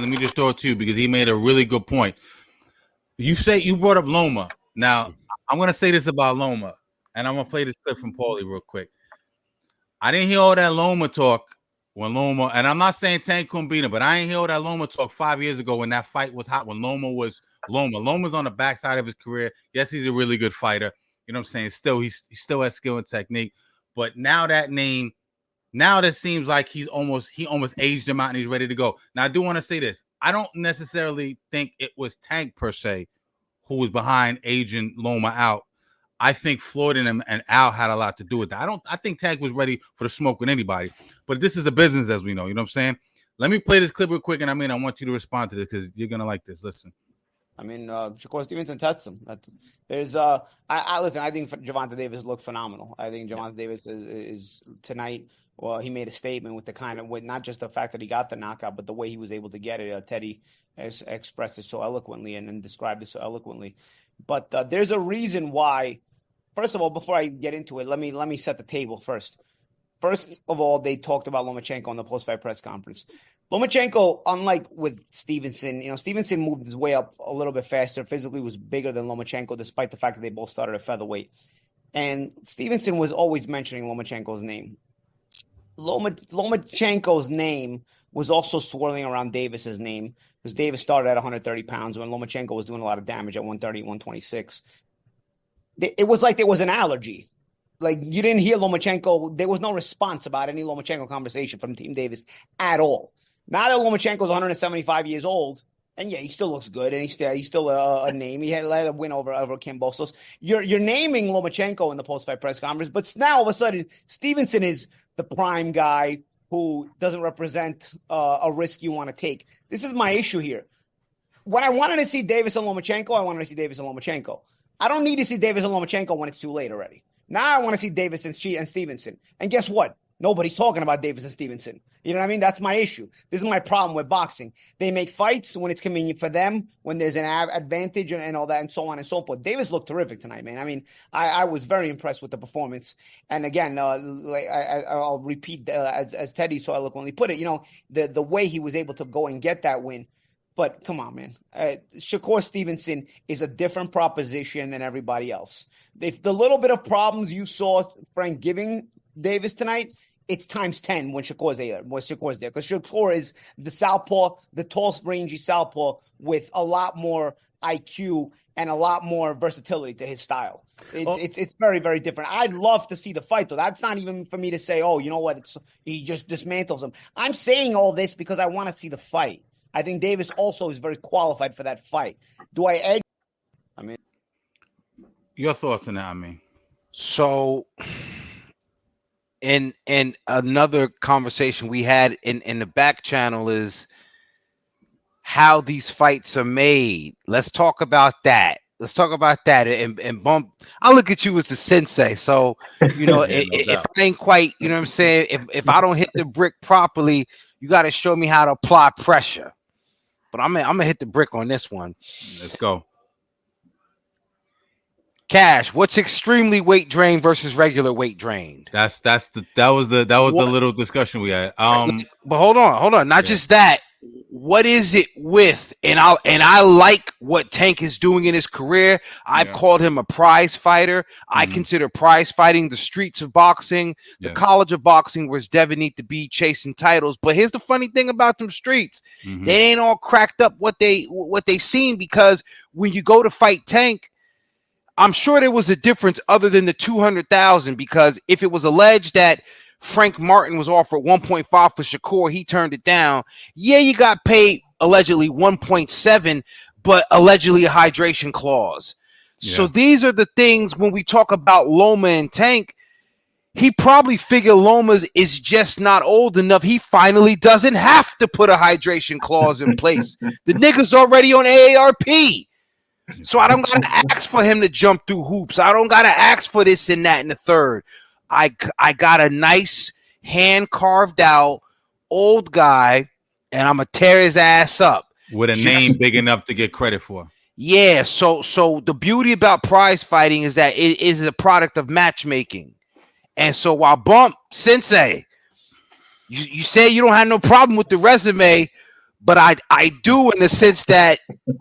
mean, let me just throw it to you because he made a really good point. You brought up Loma. Now, I'm gonna say this about Loma, and I'm gonna play this clip from Paulie real quick. I didn't hear all that Loma talk when Loma, and I'm not saying Tank couldn't beat him, but I didn't hear all that Loma talk 5 years ago when that fight was hot, when Loma was Loma. Loma's on the backside of his career. Yes, he's a really good fighter. You know what I'm saying? Still, he still has skill and technique. But now that seems like he almost aged him out and he's ready to go. Now, I do want to say this. I don't necessarily think it was Tank per se who was behind aging Loma out. I think Floyd and Al had a lot to do with that. I think Tank was ready for the smoke with anybody. But this is a business, as we know. You know what I'm saying? Let me play this clip real quick, and I want you to respond to this because you're gonna like this. Listen. Shakur Stevenson tests him. Listen. I think Gervonta Davis looked phenomenal. I think Gervonta Davis is tonight. Well, he made a statement with not just the fact that he got the knockout, but the way he was able to get it. Teddy expressed it so eloquently and then described it so eloquently. But there's a reason why. First of all, before I get into it, let me set the table first. First of all, they talked about Lomachenko on the post-fight press conference. Lomachenko, unlike with Stevenson, Stevenson moved his way up a little bit faster, physically was bigger than Lomachenko, despite the fact that they both started at featherweight. And Stevenson was always mentioning Lomachenko's name. Lomachenko's name was also swirling around Davis's name because Davis started at 130 pounds when Lomachenko was doing a lot of damage at 130, 126. It was like there was an allergy. Like you didn't hear Lomachenko. There was no response about any Lomachenko conversation from Team Davis at all. Now that Lomachenko is 175 years old, and yeah, he still looks good, and he's still a name. He had a win over Kim Bostos. You're naming Lomachenko in the post-fight press conference, but now all of a sudden Stevenson is the prime guy who doesn't represent a risk you want to take. This is my issue here. When I wanted to see Davis and Lomachenko, I wanted to see Davis and Lomachenko. I don't need to see Davis and Lomachenko when it's too late already. Now I want to see Davis and Stevenson. And guess what? Nobody's talking about Davis and Stevenson. You know what I mean? That's my issue. This is my problem with boxing. They make fights when it's convenient for them, when there's an advantage and all that and so on and so forth. Davis looked terrific tonight, man. I was very impressed with the performance. And again, I'll repeat as Teddy so eloquently put it, the way he was able to go and get that win. But come on, man. Shakur Stevenson is a different proposition than everybody else. If the little bit of problems you saw Frank giving Davis tonight, it's times 10 when Shakur's there. Because Shakur is the southpaw, the tall, rangy southpaw with a lot more IQ and a lot more versatility to his style. It's very, very different. I'd love to see the fight, though. That's not even for me to say, oh, you know what? He just dismantles him. I'm saying all this because I want to see the fight. I think Davis also is very qualified for that fight. Do I egg? Your thoughts on that, So, in another conversation we had in the back channel is how these fights are made. Let's talk about that. And Bump, I look at you as the sensei. So, if I ain't quite, you know what I'm saying? If I don't hit the brick properly, you got to show me how to apply pressure. But I'm gonna hit the brick on this one. Let's go. Cash, what's extremely weight drained versus regular weight drained? That was the little discussion we had. But hold on. Not just that. What is it with? And I like what Tank is doing in his career. I've called him a prize fighter. I consider prize fighting the streets of boxing, the college of boxing, where Devin need to be chasing titles. But here's the funny thing about them streets: they ain't all cracked up what they seen, because when you go to fight Tank, I'm sure there was a difference other than the 200,000, because if it was alleged that Frank Martin was offered 1.5 for Shakur, he turned it down. Yeah, you got paid allegedly 1.7, but allegedly a hydration clause. Yeah. So these are the things when we talk about Loma and Tank. He probably figured Loma's is just not old enough. He finally doesn't have to put a hydration clause in place. The nigga's already on AARP. So I don't got to ask for him to jump through hoops. I don't got to ask for this and that and the third. I got a nice hand-carved out old guy, and I'm going to tear his ass up. With a name big enough to get credit for. Yeah, so the beauty about prize fighting is that it is a product of matchmaking. And so while Bump, Sensei, you say you don't have no problem with the resume, but I do in the sense that,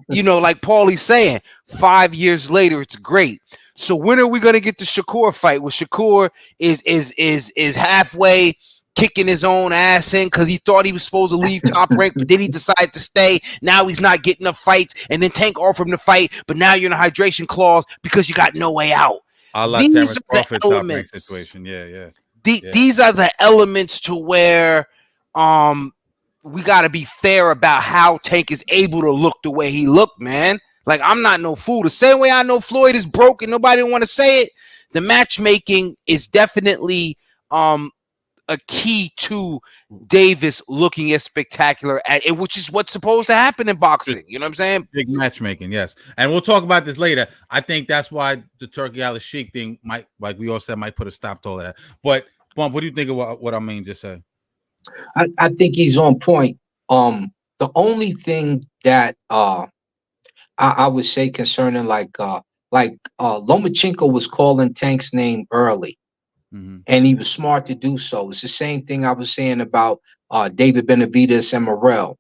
like Paulie's saying, 5 years later, it's great. So when are we going to get the Shakur fight? Where Shakur is halfway kicking his own ass in because he thought he was supposed to leave Top Rank, but then he decided to stay. Now he's not getting the fights, and then Tank offered him the fight, but now you're in a hydration clause because you got no way out. These are the elements. Situation. Yeah. These are the elements to where we got to be fair about how Tank is able to look the way he looked, man. Like, I'm not no fool. The same way I know Floyd is broke and nobody want to say it, the matchmaking is definitely a key to Davis looking as spectacular, which is what's supposed to happen in boxing. You know what I'm saying? Big matchmaking, yes. And we'll talk about this later. I think that's why the Turkey Al Sheik thing might, like we all said, might put a stop to all of that. But, Bump, what do you think of what I mean just said? I think he's on point. The only thing that I would say concerning Lomachenko was calling Tank's name early, and he was smart to do so. It's the same thing I was saying about David Benavidez and Morrell.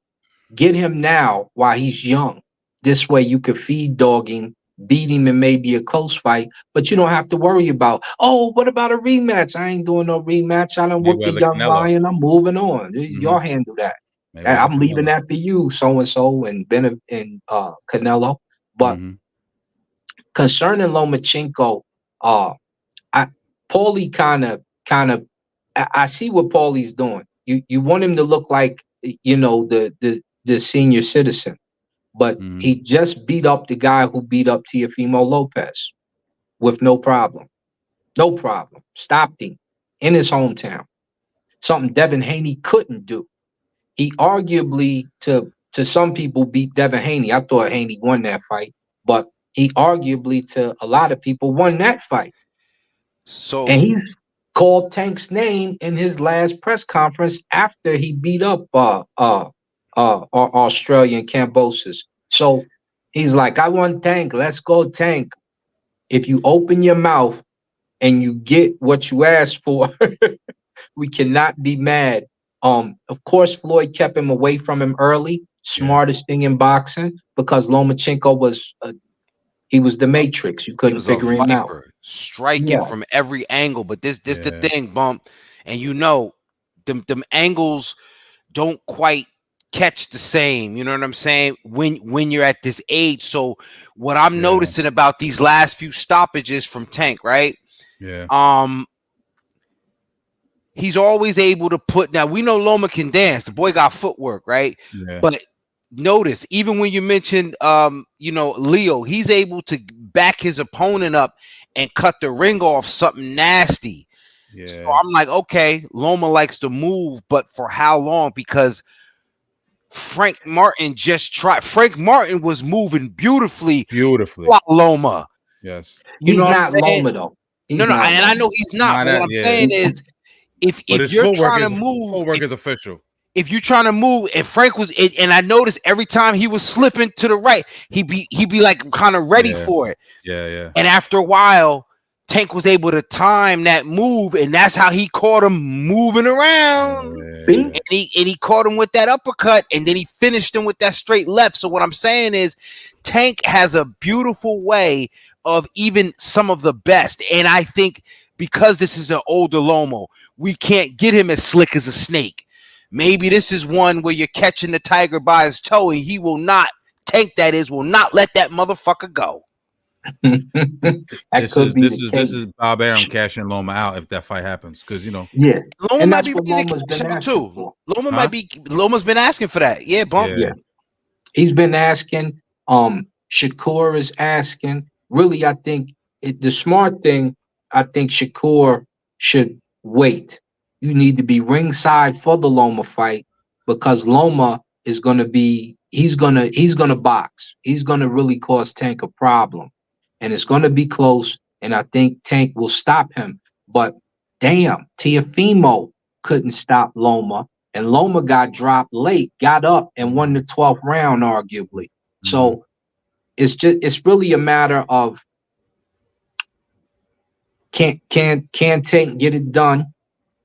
Get him now while he's young. This way you could feed dog him, beat him in maybe a close fight, but you don't have to worry about, what about a rematch? I ain't doing no rematch. I done whooped the young lion. I'm moving on. Y'all handle that. I'm leaving that for you, so-and-so and Canelo. But concerning Lomachenko, Paulie kind of I see what Paulie's doing. You want him to look like the senior citizen, but he just beat up the guy who beat up Teofimo Lopez with no problem. Stopped him in his hometown. Something Devin Haney couldn't do. He arguably, to some people, beat Devin Haney. I thought Haney won that fight, but he arguably, to a lot of people, won that fight. And he's called Tank's name in his last press conference after he beat up Australian Cambosis. So he's like, I want Tank. Let's go, Tank. If you open your mouth and you get what you asked for, we cannot be mad. Of course, Floyd kept him away from him early. Smartest thing in boxing, because Lomachenko was he was the Matrix. You couldn't figure him out. Striking from every angle. But this the thing, Bump, and them angles don't quite catch the same. You know what I'm saying? When you're at this age. So what I'm noticing about these last few stoppages from Tank, right? Yeah. He's always able to put. Now we know Loma can dance. The boy got footwork, right? Yeah. But notice, even when you mentioned Leo, he's able to back his opponent up and cut the ring off something nasty. Yeah. So I'm like, okay, Loma likes to move, but for how long? Because Frank Martin just tried. Frank Martin was moving beautifully. While Loma. Yes. He's not Loma though. I know he's not. But what I'm saying is, if you're trying to move, footwork is official. If you're trying to move, and Frank was, and I noticed every time he was slipping to the right, he'd be like kind of ready for it. Yeah. And after a while, Tank was able to time that move, and that's how he caught him moving around. And he caught him with that uppercut, and then he finished him with that straight left. So what I'm saying is, Tank has a beautiful way of even some of the best. And I think because this is an older Lomo, we can't get him as slick as a snake. Maybe this is one where you're catching the tiger by his toe, and he will not, Tank that is, will not let that motherfucker go. This is Bob Arum cashing Loma out if that fight happens, because Loma and might be ready to cash out too. Loma's been asking for that. Yeah, Bump. Yeah. He's been asking. Shakur is asking. Really, I think the smart thing, I think Shakur should wait. You need to be ringside for the Loma fight, because Loma is going to be, he's going to box. He's going to really cause Tank a problem, and it's going to be close. And I think Tank will stop him. But damn, Teofimo couldn't stop Loma, and Loma got dropped late, got up and won the 12th round, arguably. So it's really a matter of, can Tank get it done?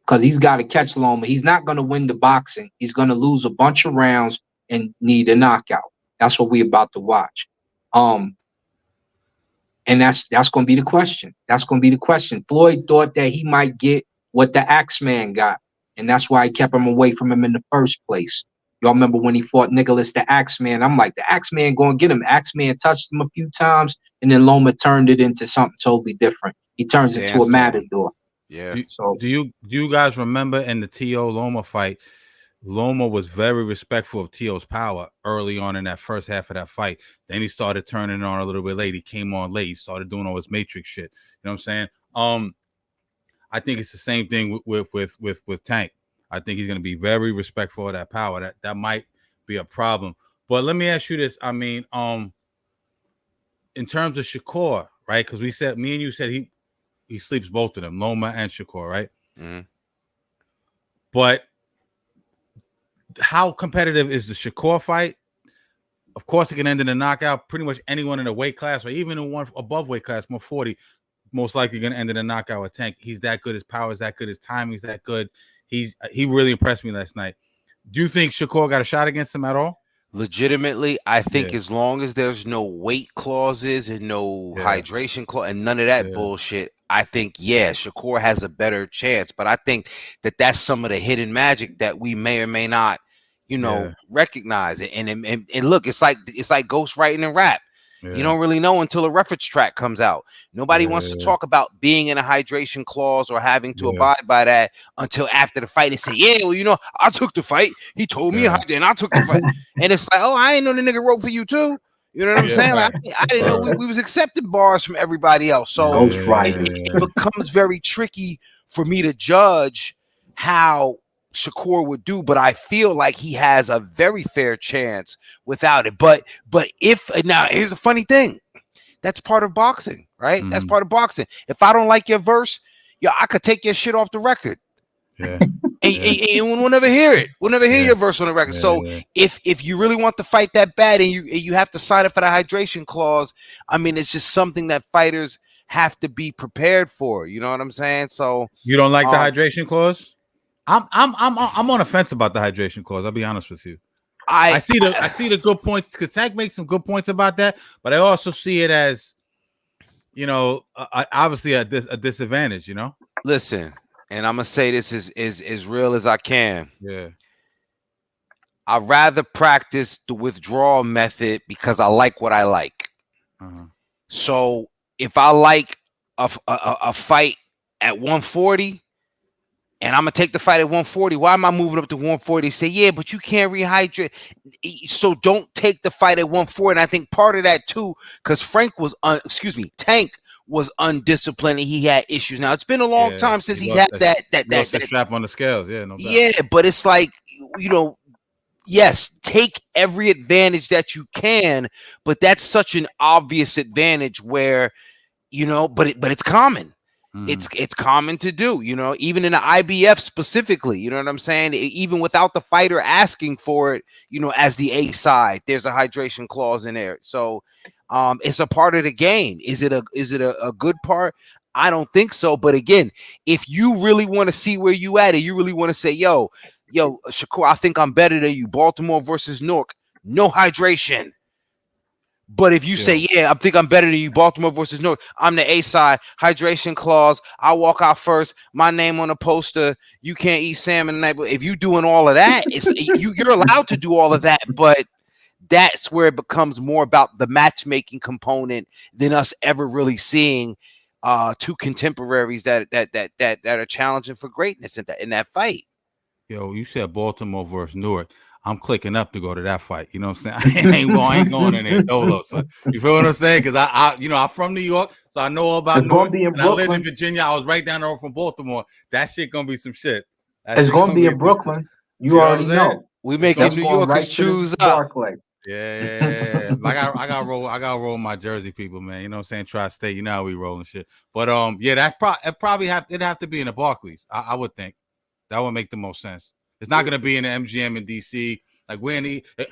Because he's got to catch Loma. He's not going to win the boxing. He's going to lose a bunch of rounds, and need a knockout. That's what we're about to watch. And that's going to be the question. That's going to be the question. Floyd thought that he might get what the Axeman got, and that's why he kept him away from him in the first place. Y'all remember when he fought Nicholas the Axeman? I'm like, the Axeman going to get him. Axeman touched him a few times, and then Loma turned it into something totally different. He turns it into a matador. Yeah. Do you guys remember in the T.O. Loma fight, Loma was very respectful of T.O.'s power early on in that first half of that fight. Then he started turning on a little bit late. He came on late. He started doing all his matrix shit. You know what I'm saying? I think it's the same thing with Tank. I think he's going to be very respectful of that power. That might be a problem. But let me ask you this. I mean, in terms of Shakur, right? Because me and you said he sleeps both of them, Loma and Shakur, right? Mm-hmm. But how competitive is the Shakur fight? Of course, it can end in a knockout. Pretty much anyone in a weight class, or even in one above weight class, 140, most likely going to end in a knockout with Tank. He's that good. His power is that good. His timing is that good. He really impressed me last night. Do you think Shakur got a shot against him at all? Legitimately, I think as long as there's no weight clauses and no hydration clause and none of that bullshit, I think, Shakur has a better chance. But I think that's some of the hidden magic that we may or may not, recognize it. And look, it's like ghostwriting and rap. Yeah. You don't really know until a reference track comes out. Nobody wants to talk about being in a hydration clause or having to abide by that until after the fight and say, I took the fight. He told me and I took the fight. And it's like, oh, I ain't know the nigga wrote for you too. You know what I'm saying? Like, I didn't know we was accepting bars from everybody else. So it becomes very tricky for me to judge how Shakur would do, but I feel like he has a very fair chance without it. But now here's a funny thing. That's part of boxing, right? Mm-hmm. That's part of boxing. If I don't like your verse, I could take your shit off the record. Yeah. and we'll never hear it. We'll never hear your verse on the record. So if you really want to fight that bad and you have to sign up for the hydration clause, I mean, it's just something that fighters have to be prepared for. You know what I'm saying? So you don't like the hydration clause? I'm on the fence about the hydration clause. I'll be honest with you. I see the good points because Tank makes some good points about that, but I also see it as, obviously a disadvantage. Listen, and I'm gonna say this as real as I can. Yeah. I'd rather practice the withdrawal method because I like what I like. Uh-huh. So if I like a fight at 140. And I'm going to take the fight at 140. Why am I moving up to 140? Say, but you can't rehydrate. So don't take the fight at 140. And I think part of that too, because Tank was undisciplined and he had issues. Now, it's been a long time since he's had that strap on the scales. Yeah, no doubt. Yeah, but it's like, yes, take every advantage that you can, but that's such an obvious advantage where, but it's common. It's common to do, even in the IBF specifically, you know what I'm saying? Even without the fighter asking for it, as the A side, there's a hydration clause in there. So it's a part of the game. Is it a good part? I don't think so. But again, if you really want to see where you at and you really want to say, yo, Shakur, I think I'm better than you. Baltimore versus Newark, no hydration. But if you say, I think I'm better than you, Baltimore versus Newark, I'm the A side, hydration clause, I walk out first, my name on the poster, you can't eat salmon tonight. But if you're doing all of that, you're allowed to do all of that, but that's where it becomes more about the matchmaking component than us ever really seeing two contemporaries that are challenging for greatness in that fight. Yo, you said Baltimore versus Newark. I'm clicking up to go to that fight. You know what I'm saying? I ain't going in there solo, son. You feel what I'm saying? Because I'm from New York, so I know all about Newark. And I lived in Virginia. I was right down the road from Baltimore. That shit gonna be some shit. It's gonna be in Brooklyn. You already know. We making New Yorkers choose up. Yeah. I got roll my Jersey people, man. You know what I'm saying? Tri-state. You know how we rolling shit. But it'd probably have to be in the Barclays. I would think that would make the most sense. It's not going to be in the MGM in DC. Like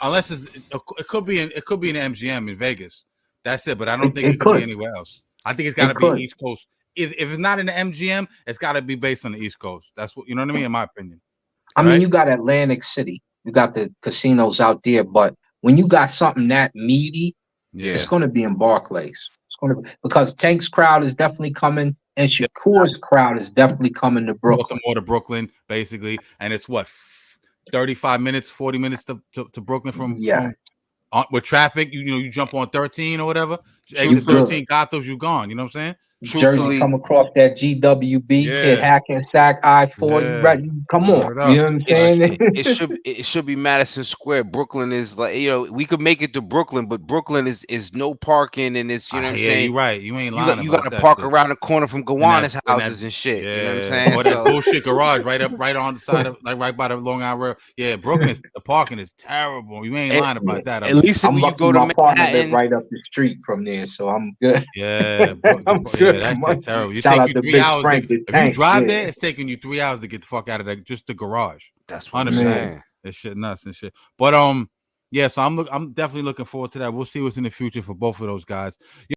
unless it could be in the MGM in Vegas. That's it. But I don't think it could be anywhere else. I think it's got to be East Coast. If it's not in the MGM, it's got to be based on the East Coast. That's what, you know what I mean? In my opinion. I mean, you got Atlantic City. You got the casinos out there, but when you got something that meaty, it's going to be in Barclays. It's going to be, because Tank's crowd is definitely coming, and Shakur's crowd is definitely coming to Brooklyn. Baltimore to Brooklyn, basically, and it's what 35 minutes, 40 minutes to Brooklyn from with traffic. You jump on 13 or whatever. Exit 13, Gothams, you gone. You know what I'm saying? Jersey come across that GWB, hit Hackensack I-4. You come on, you know what I'm saying? It should be Madison Square. Brooklyn is like, we could make it to Brooklyn, but Brooklyn is no parking, and it's, you know what I'm saying. You're right. You ain't lying. You got to park around the corner from Gowanus houses and shit. You know what I'm saying? Or that bullshit garage right on the side of, like, right by the Long Island Rail. Yeah, Brooklyn's the parking is terrible. You ain't lying about that. At least when you go to Manhattan, right up the street from there, so I'm good. Yeah, that's terrible. You take you 3 hours. If you drive there, it's taking you 3 hours to get the fuck out of there, just the garage. That's what I'm saying. It's shit nuts and shit. But so I'm definitely looking forward to that. We'll see what's in the future for both of those guys.